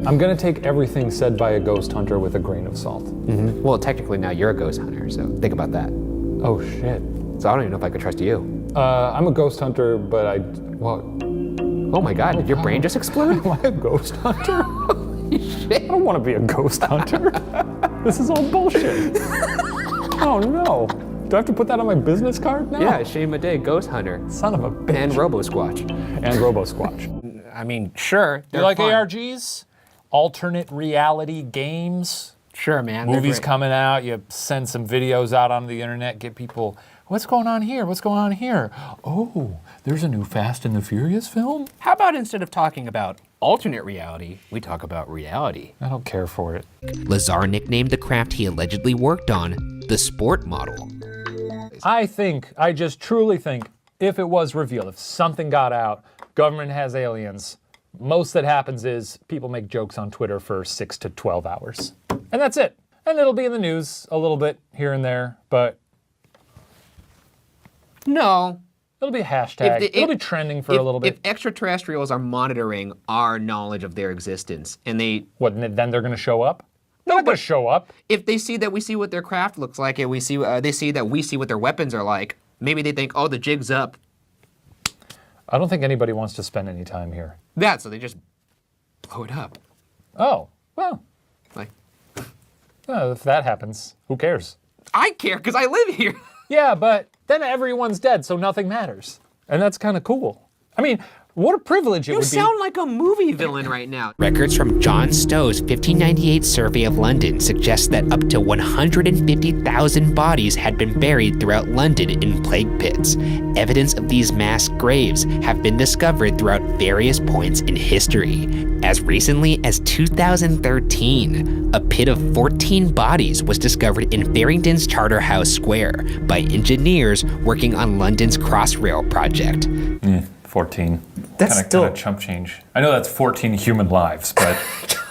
I'm gonna take everything said by a ghost hunter with a grain of salt. Well, technically now you're a ghost hunter, so think about that. Oh shit. So I don't even know if I could trust you. I'm a ghost hunter, but well. Oh my God, did your brain just explode? Am I a ghost hunter? I don't want to be a ghost hunter. This is all bullshit. Oh no. Do I have to put that on my business card now? Yeah, Shane Madej, ghost hunter. Son of a bitch. And Robo-Squatch. And Robo-Squatch. I mean, sure. You like ARGs? Alternate reality games? Sure, man. Movies coming out, you send some videos out on the internet, get people, what's going on here? What's going on here? Oh, there's a new Fast and the Furious film? How about instead of talking about alternate reality, we talk about reality? I don't care for it. Lazar nicknamed the craft he allegedly worked on the sport model. I just truly think, if it was revealed, if something got out, government has aliens, most that happens is people make jokes on Twitter for 6 to 12 hours. And that's it. And it'll be in the news a little bit here and there, but no. It'll be a hashtag. It'll be trending for a little bit. If extraterrestrials are monitoring our knowledge of their existence and they... What, then they're gonna show up? They're not gonna show up. If they see that we see what their craft looks like and they see that we see what their weapons are like, maybe they think, oh, the jig's up. I don't think anybody wants to spend any time here. So they just blow it up. Oh, well. Like, if that happens, who cares? I care because I live here. Yeah, but then everyone's dead, so nothing matters. And that's kind of cool. I mean, what a privilege it would be. You sound like a movie villain right now. Records from John Stow's 1598 survey of London suggest that up to 150,000 bodies had been buried throughout London in plague pits. Evidence of these mass graves have been discovered throughout various points in history. As recently as 2013, a pit of 14 bodies was discovered in Farringdon's Charterhouse Square by engineers working on London's Crossrail project. 14. That's kind of chump change. I know that's 14 human lives, but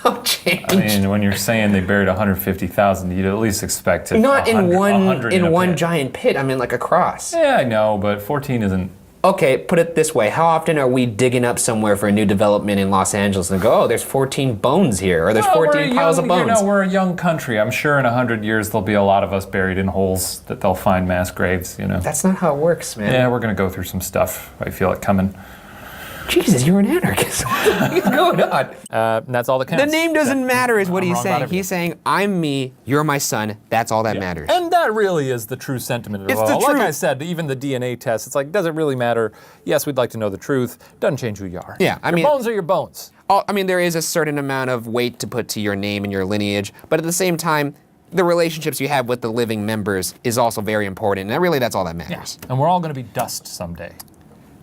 Chump change. I mean, when you're saying they buried 150,000, you'd at least expect it. Not in one pit. giant pit. I mean, like a cross. Yeah, I know, but 14 isn't. Okay, put it this way. How often are we digging up somewhere for a new development in Los Angeles and go, oh, there's 14 bones here, or there's 14 piles of bones? You know, we're a young country. I'm sure in 100 years there'll be a lot of us buried in holes that they'll find mass graves, you know. That's not how it works, man. Yeah, we're gonna go through some stuff. I feel it coming. Jesus, you're an anarchist. What is going on? And that's all that counts. The name doesn't matter is what I'm he's wrong about saying. everything. He's saying, I'm me, you're my son, that's all that matters. And that really is the true sentiment of it It's all. the Like truth. I said, even the DNA test, it's like, does it really matter? Yes, we'd like to know the truth. Doesn't change who you are. Yeah, I your mean- bones are your bones. I mean, there is a certain amount of weight to put to your name and your lineage, but at the same time, the relationships you have with the living members is also very important, and really that's all that matters. And we're all gonna be dust someday.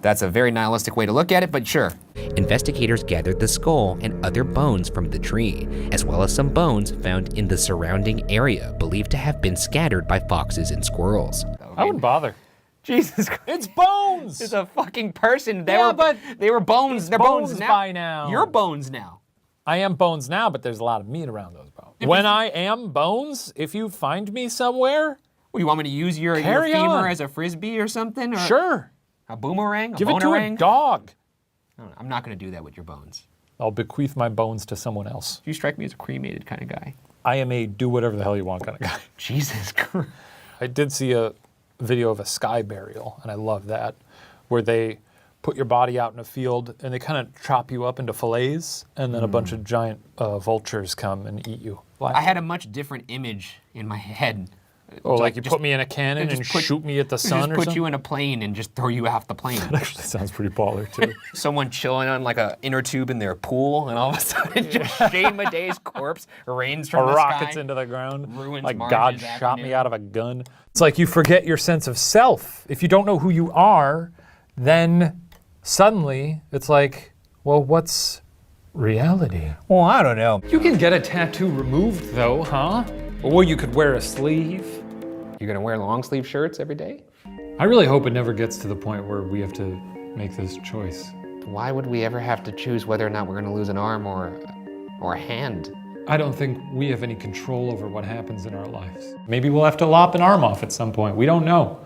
That's a very nihilistic way to look at it, but sure. Investigators gathered the skull and other bones from the tree, as well as some bones found in the surrounding area, believed to have been scattered by foxes and squirrels. I wouldn't bother. Jesus Christ. It's bones! It's a fucking person. They were bones. They're bones bones now. by now. You're bones now. I am bones now, but there's a lot of meat around those bones. When I am bones, if you find me somewhere, Well, you want me to use your Carry femur on. as a frisbee or something? Or sure. A boomerang? Give it to bonerang? a dog. I'm not going to do that with your bones. I'll bequeath my bones to someone else. You strike me as a cremated kind of guy. I am a do whatever the hell you want kind of guy. Jesus Christ. I did see a video of a sky burial, and I love that, where they put your body out in a field and they kind of chop you up into fillets, and then a bunch of giant vultures come and eat you. I had a much different image in my head. Oh, like you put me in a cannon and shoot me at the sun or Just put something? you in a plane and just throw you off the plane. That actually sounds pretty baller, too. Someone chilling on like a inner tube in their pool, and all of a sudden just Shane Madej's corpse rains from the rockets sky. into the ground. Ruins Like Marge's God shot afternoon. me out of a gun. It's like you forget your sense of self. If you don't know who you are, then suddenly it's like, well, what's reality? Well, I don't know. You can get a tattoo removed though, huh? Or you could wear a sleeve. You're gonna wear long sleeve shirts every day? I really hope it never gets to the point where we have to make this choice. Why would we ever have to choose whether or not we're gonna lose an arm or a hand? I don't think we have any control over what happens in our lives. Maybe we'll have to lop an arm off at some point. We don't know.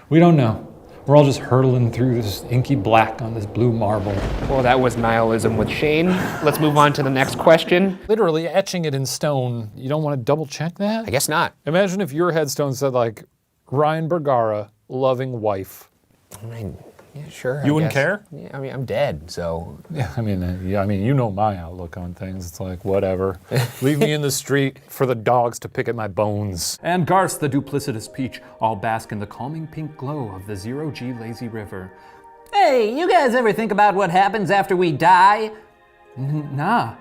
We don't know. We're all just hurtling through this inky black on this blue marble. Well, that was nihilism with Shane. Let's move on to the next question. Literally etching it in stone. You don't want to double check that? I guess not. Imagine if your headstone said like, Ryan Bergara, loving wife. I mean, yeah, sure. You I wouldn't guess. care? Yeah, I mean, I'm dead, so. Yeah, I mean, you know my outlook on things. It's like, whatever. Leave me in the street for the dogs to pick at my bones. And Garth, the duplicitous peach, all bask in the calming pink glow of the zero-G lazy river. Hey, you guys ever think about what happens after we die? Nah.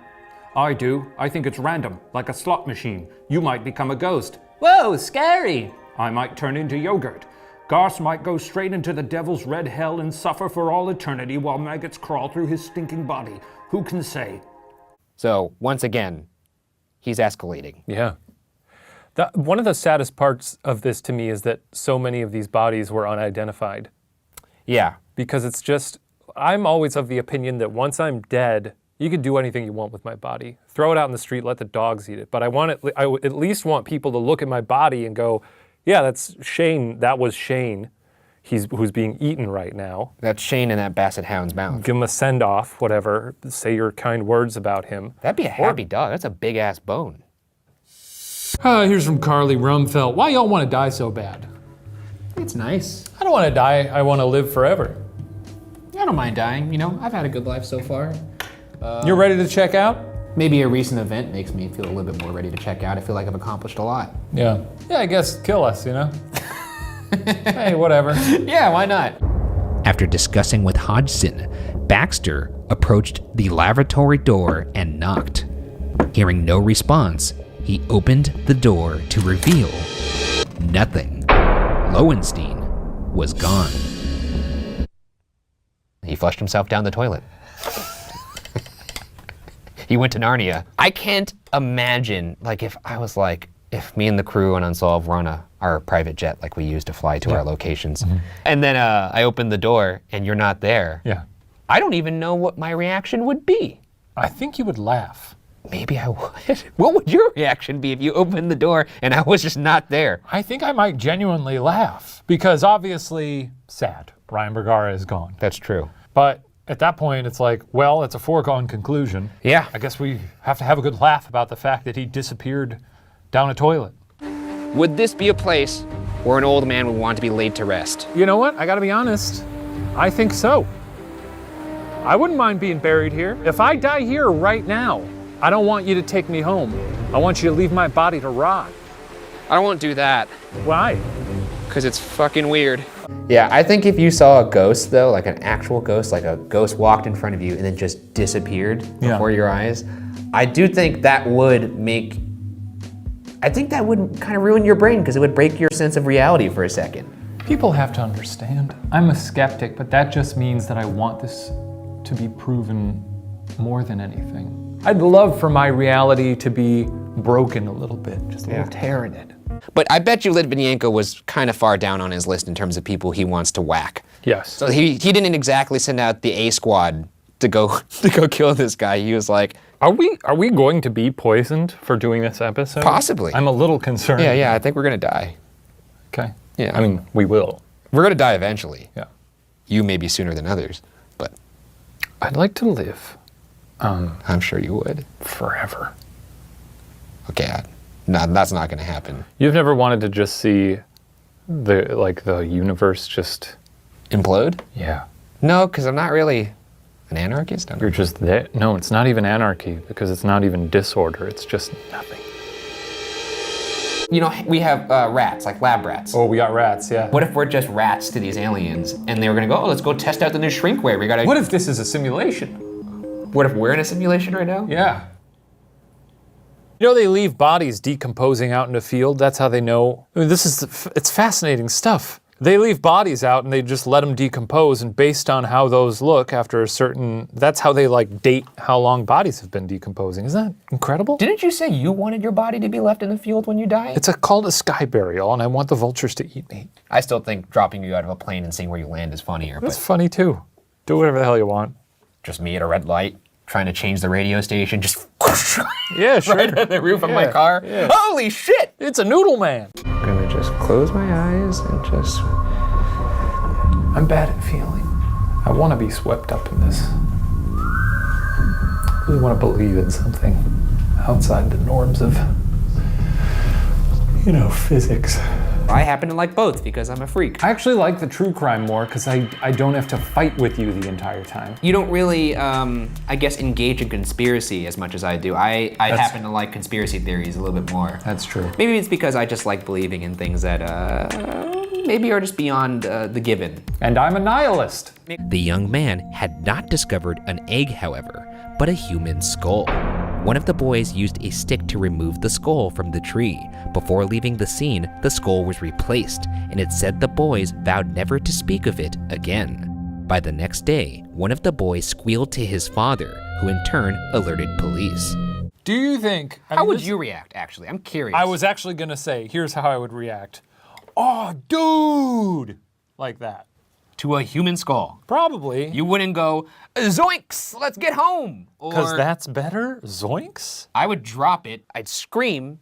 I do. I think it's random, like a slot machine. You might become a ghost. Whoa, scary. I might turn into yogurt. Garth might go straight into the devil's red hell and suffer for all eternity while maggots crawl through his stinking body. Who can say? So, once again, he's escalating. Yeah. One of the saddest parts of this to me is that so many of these bodies were unidentified. Yeah. Because it's just, I'm always of the opinion that once I'm dead, you can do anything you want with my body. Throw it out in the street, let the dogs eat it. But I at least want people to look at my body and go, yeah, that's Shane. That was Shane. Who's being eaten right now. That's Shane in that basset hound's mouth. Give him a send-off, whatever. Say your kind words about him. That'd be a happy dog. That's a big-ass bone. Here's from Carly Rumfeld. Why y'all want to die so bad? It's nice. I don't want to die. I want to live forever. I don't mind dying, you know. I've had a good life so far. You're ready to check out? Maybe a recent event makes me feel a little bit more ready to check out. I feel like I've accomplished a lot. Yeah. Yeah, I guess kill us, you know? Hey, whatever. Yeah, why not? After discussing with Hodgson, Baxter approached the lavatory door and knocked. Hearing no response, he opened the door to reveal nothing. Loewenstein was gone. He flushed himself down the toilet. He went to Narnia. I can't imagine, if me and the crew on Unsolved were on our private jet like we use to fly to our locations, and then I opened the door and you're not there. Yeah. I don't even know what my reaction would be. I think you would laugh. Maybe I would. What would your reaction be if you opened the door and I was just not there? I think I might genuinely laugh because obviously, sad. Ryan Bergara is gone. That's true. But at that point, it's like, well, it's a foregone conclusion. Yeah. I guess we have to have a good laugh about the fact that he disappeared down a toilet. Would this be a place where an old man would want to be laid to rest? You know what? I gotta be honest. I think so. I wouldn't mind being buried here. If I die here right now, I don't want you to take me home. I want you to leave my body to rot. I won't do that. Why? Because it's fucking weird. Yeah, I think if you saw a ghost though, like an actual ghost, like a ghost walked in front of you and then just disappeared before your eyes, I do think that would kind of ruin your brain because it would break your sense of reality for a second. People have to understand. I'm a skeptic, but that just means that I want this to be proven more than anything. I'd love for my reality to be broken a little bit, just a little tear in it. But I bet you Litvinenko was kind of far down on his list in terms of people he wants to whack. Yes. So he didn't exactly send out the A squad to go kill this guy. He was like, Are we going to be poisoned for doing this episode? Possibly. I'm a little concerned. yeah, I think we're gonna die. Okay. Yeah. I mean, we will. We're gonna die eventually. Yeah. You maybe sooner than others, but I'd like to live I'm sure you would. forever. Okay, no, that's not gonna happen. You've never wanted to just see the universe just Implode? yeah. No, because I'm not really an anarchist. You're just there. No, it's not even anarchy because it's not even disorder. It's just nothing. You know, we have rats, like lab rats. Oh, we got rats, yeah. What if we're just rats to these aliens and they were gonna go, let's go test out the new shrinkware. We gotta. What if this is a simulation? What if we're in a simulation right now? Yeah. You know, they leave bodies decomposing out in a field. That's how they know. I mean, it's fascinating stuff. They leave bodies out and they just let them decompose, and based on how those look after a certain, that's how they date how long bodies have been decomposing. Isn't that incredible? Didn't you say you wanted your body to be left in the field when you die? It's called a sky burial, and I want the vultures to eat me. I still think dropping you out of a plane and seeing where you land is funnier, That's but funny too. Do whatever the hell you want. just me at a red light trying to change the radio station, just Yeah, sure. right on the roof of my car. yeah. Holy shit! It's a noodle man. I'm gonna just close my eyes and just... I'm bad at feeling. I want to be swept up in this. I really want to believe in something outside the norms of, physics. I happen to like both because I'm a freak. I actually like the true crime more because I don't have to fight with you the entire time. You don't really, I guess, engage in conspiracy as much as I do. I happen to like conspiracy theories a little bit more. That's true. Maybe it's because I just like believing in things that maybe are just beyond the given. And I'm a nihilist. The young man had not discovered an egg, however, but a human skull. One of the boys used a stick to remove the skull from the tree. Before leaving the scene, the skull was replaced, and it said the boys vowed never to speak of it again. By the next day, one of the boys squealed to his father, who in turn alerted police. Do you think... How would you react, actually? I'm curious. I was actually gonna say, here's how I would react. Oh, dude! Like that. To a human skull. Probably. You wouldn't go, zoinks, let's get home. Because Or that's better? Zoinks? I would drop it, I'd scream,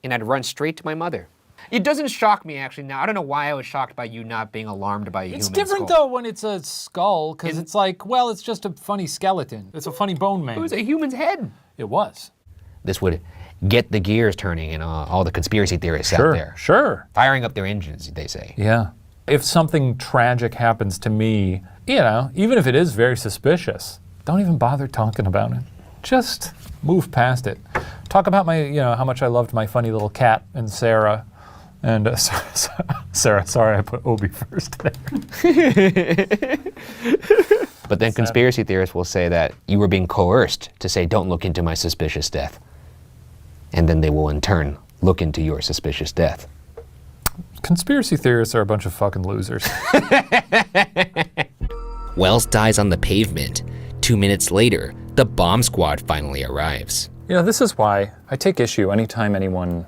and I'd run straight to my mother. It doesn't shock me, actually, now. I don't know why I was shocked by you not being alarmed by a human It's skull. different though when it's a skull, because it's like, well, it's just a funny skeleton. It's a funny bone man. It was a human's head. It was. This would get the gears turning and all the conspiracy theorists out there. Sure. Firing up their engines, they say. Yeah. If something tragic happens to me, even if it is very suspicious, don't even bother talking about it. Just move past it. Talk about how much I loved my funny little cat and Sarah. And Sarah, sorry I put Obi first there. But then conspiracy theorists will say that you were being coerced to say, don't look into my suspicious death. And then they will in turn look into your suspicious death. Conspiracy theorists are a bunch of fucking losers. Wells dies on the pavement. 2 minutes later, the bomb squad finally arrives. This is why I take issue anytime anyone,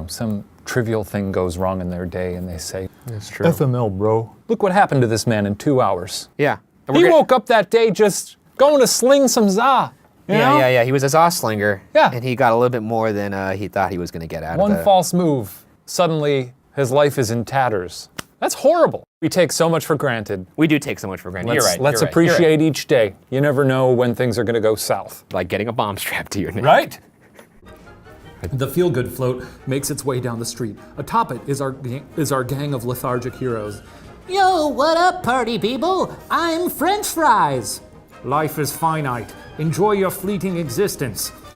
some trivial thing goes wrong in their day and they say, That's true. FML, bro. Look what happened to this man in 2 hours. Yeah. He woke up that day just going to sling some za. You know? Yeah. He was a Zosslinger. Yeah. And he got a little bit more than he thought he was going to get out of One it. false move, suddenly his life is in tatters. That's horrible. We take so much for granted. We do take so much for granted. You're right. Let's you're right, appreciate each day. You never know when things are going to go south. like getting a bomb strapped to your neck. Right? The feel-good float makes its way down the street. Atop it is our gang of lethargic heroes. Yo, what up, party people? I'm French Fries. Life is finite. Enjoy your fleeting existence.